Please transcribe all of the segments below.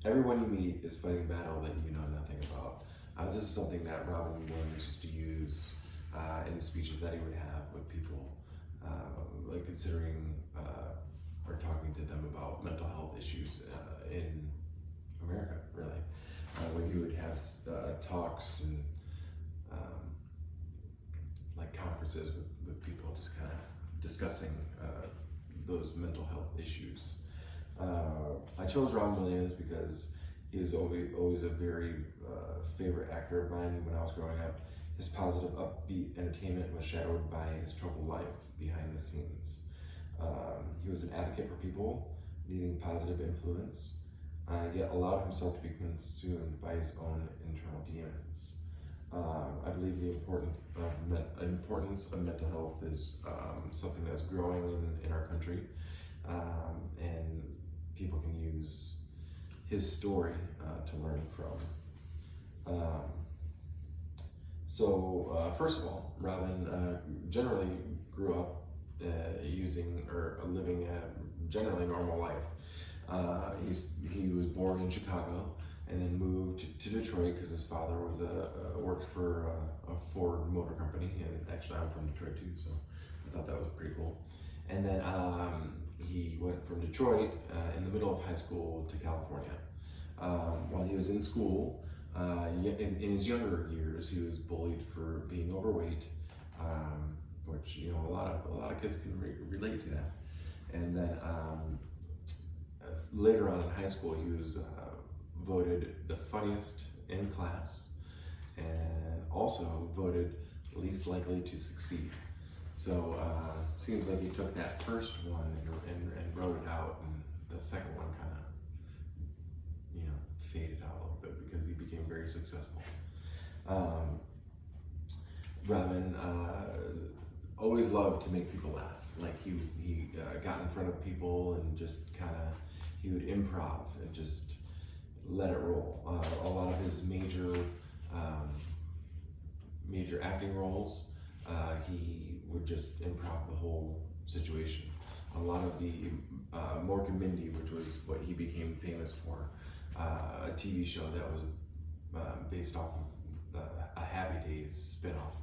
Everyone you meet is fighting a battle that you know nothing about. This is something that Robin Williams used to use in speeches that he would have with people, like considering or talking to them about mental health issues in America, really. When he would have talks and like conferences with people, just kind of discussing those mental health issues. I chose Robin Williams because he was always a very favorite actor of mine when I was growing up. His positive, upbeat entertainment was shadowed by his troubled life behind the scenes. He was an advocate for people needing positive influence, yet allowed himself to be consumed by his own internal demons. I believe the importance of mental health is something that's growing in our country, and people can use his story to learn from. First of all, Robin generally grew up using or living a generally normal life. He was born in Chicago and then moved to Detroit because his father was worked for a Ford Motor Company, and actually I'm from Detroit too, so I thought that was pretty cool. And then he went from Detroit in the middle of high school to California. While he was in school, in his younger years, he was bullied for being overweight, which a lot of kids can relate to that. And then later on in high school, he was voted the funniest in class, and also voted least likely to succeed. So seems like he took that first one and wrote it out, and the second one kind of faded out a little bit because he became very successful. Robin always loved to make people laugh. Like he got in front of people and just he would improv and just let it roll. A lot of his major acting roles, he would just improv the whole situation. A lot of the Mork and Mindy, which was what he became famous for, a TV show that was based off of a Happy Days spinoff.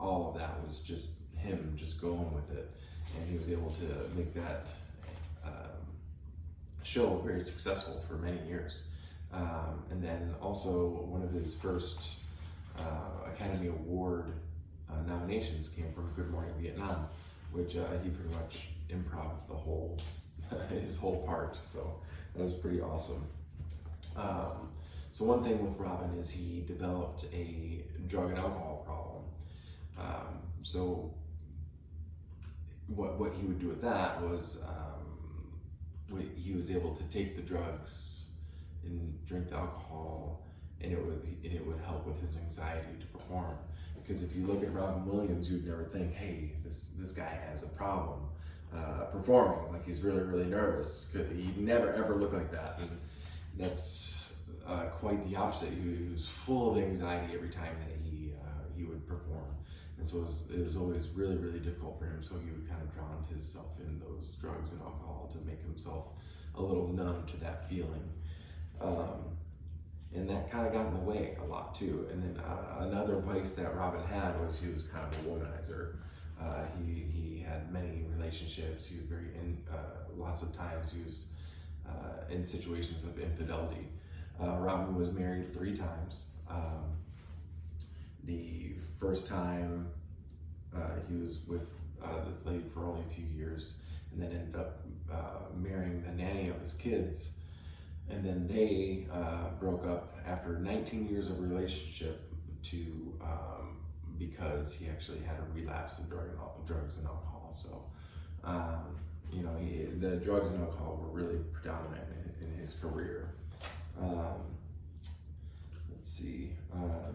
All of that was just him just going with it, and he was able to make that show very successful for many years. And then also one of his first Academy Award nominations came from Good Morning Vietnam, which he pretty much improv the whole his whole part. So that was pretty awesome. So one thing with Robin is he developed a drug and alcohol problem. So what he would do with that was he was able to take the drugs and drink the alcohol, and it would help with his anxiety to perform. Because if you look at Robin Williams, you'd never think, hey, this guy has a problem performing. Like, he's really, really nervous. He never ever looked like that, and that's quite the opposite. He was full of anxiety every time that he would perform, and so it was always really, really difficult for him. So he would kind of drown himself in those drugs and alcohol to make himself a little numb to that feeling. And that kind of got in the way a lot too. And then another vice that Robin had was he was kind of a womanizer. He had many relationships. He was lots of times he was in situations of infidelity. Robin was married 3 times. The first time he was with this lady for only a few years, and then ended up marrying the nanny of his kids. And then they broke up after 19 years of relationship because he actually had a relapse in drugs and alcohol. So, the drugs and alcohol were really predominant in his career. Let's see.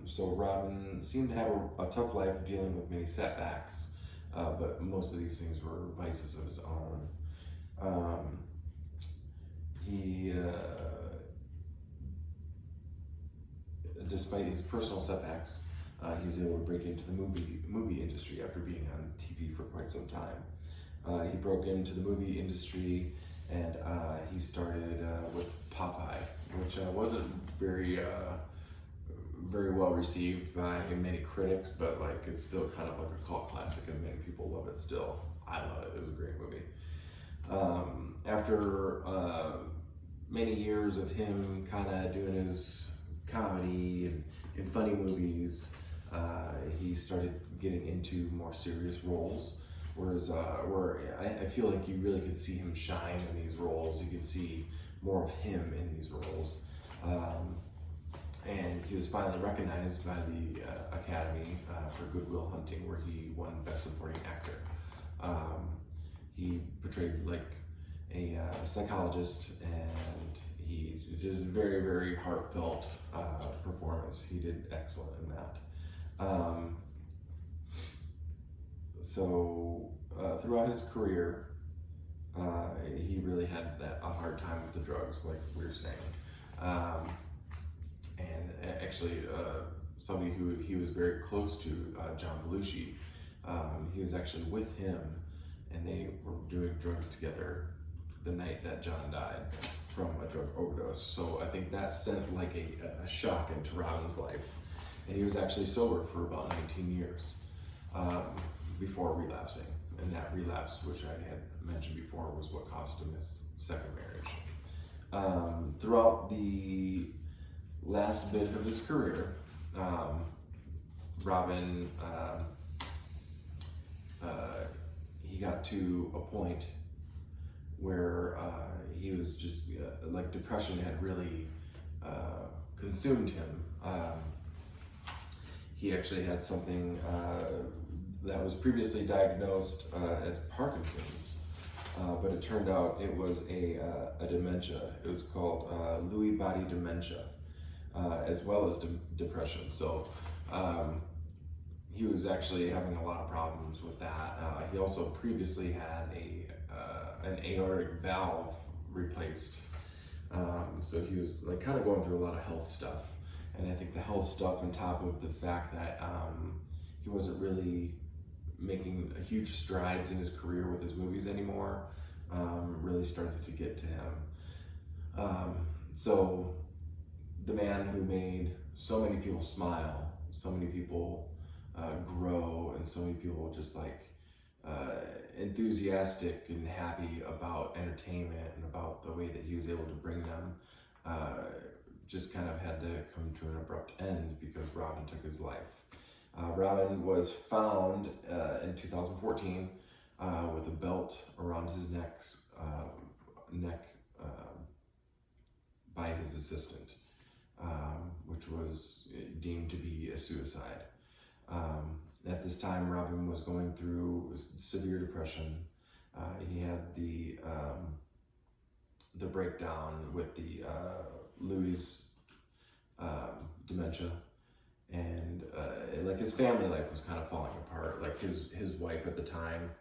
So Robin seemed to have a tough life dealing with many setbacks, but most of these things were vices of his own. Despite his personal setbacks, he was able to break into the movie industry after being on TV for quite some time. He broke into the movie industry and he started with Popeye, which wasn't very well received by many critics, but like it's still kind of like a cult classic, and many people love it still. I love it. It was a great movie. After many years of him kind of doing his comedy and funny movies, he started getting into more serious roles. Whereas, where I feel like you really could see him shine in these roles. You could see more of him in these roles. And he was finally recognized by the Academy for Good Will Hunting, where he won Best Supporting Actor. He portrayed like a psychologist, and he just very, very heartfelt performance. He did excellent in that. So throughout his career, he really had a hard time with the drugs, like we were saying. And actually, somebody who he was very close to, John Belushi, he was actually with him, and they were doing drugs together the night that John died from a drug overdose. So I think that sent like a shock into Robin's life. And he was actually sober for about 19 years before relapsing. And that relapse, which I had mentioned before, was what cost him his second marriage. Throughout the last bit of his career, Robin, he got to a point where he was just like depression had really consumed him. He actually had something that was previously diagnosed as Parkinson's, but it turned out it was a dementia. It was called Lewy body dementia, as well as depression. So he was actually having a lot of problems with that. He also previously had an aortic valve replaced. So he was like kind of going through a lot of health stuff. And I think the health stuff, on top of the fact that he wasn't really making huge strides in his career with his movies anymore, really started to get to him. So the man who made so many people smile, so many people grow, and so many people just like enthusiastic and happy about entertainment and about the way that he was able to bring them, just kind of had to come to an abrupt end because Robin took his life. Robin was found in 2014 with a belt around his neck by his assistant, which was deemed to be a suicide. At this time, Robin was going through severe depression. He had the breakdown with the Louis dementia, and like his family life was kind of falling apart. Like his wife at the time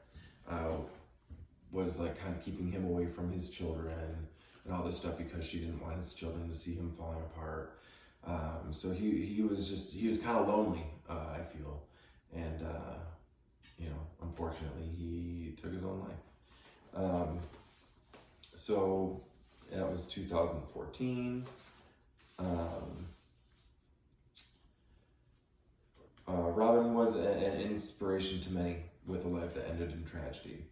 was like kind of keeping him away from his children and all this stuff because she didn't want his children to see him falling apart. So he was kind of lonely, I feel, and unfortunately he took his own life. So that was 2014. Robin was an inspiration to many with a life that ended in tragedy.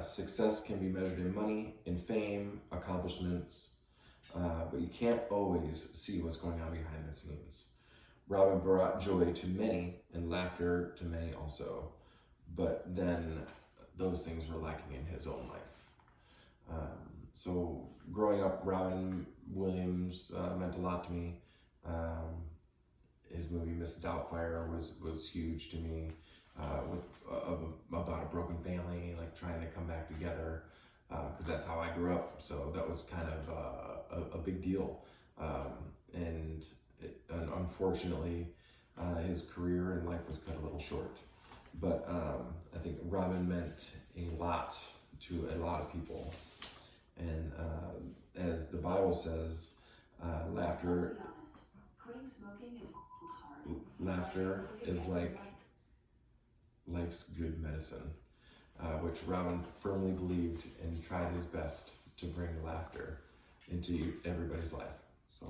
Success can be measured in money, in fame, accomplishments, but you can't always see what's going on behind the scenes. Robin brought joy to many and laughter to many also, but then those things were lacking in his own life. So growing up, Robin Williams meant a lot to me. His movie Miss Doubtfire was huge to me, about a broken family, like trying to come back together, because that's how I grew up. So that was kind of a big deal. And unfortunately, his career and life was cut a little short. But I think Robin meant a lot to a lot of people. And as the Bible says, laughter is like life's good medicine, which Robin firmly believed and tried his best to bring laughter into everybody's life. So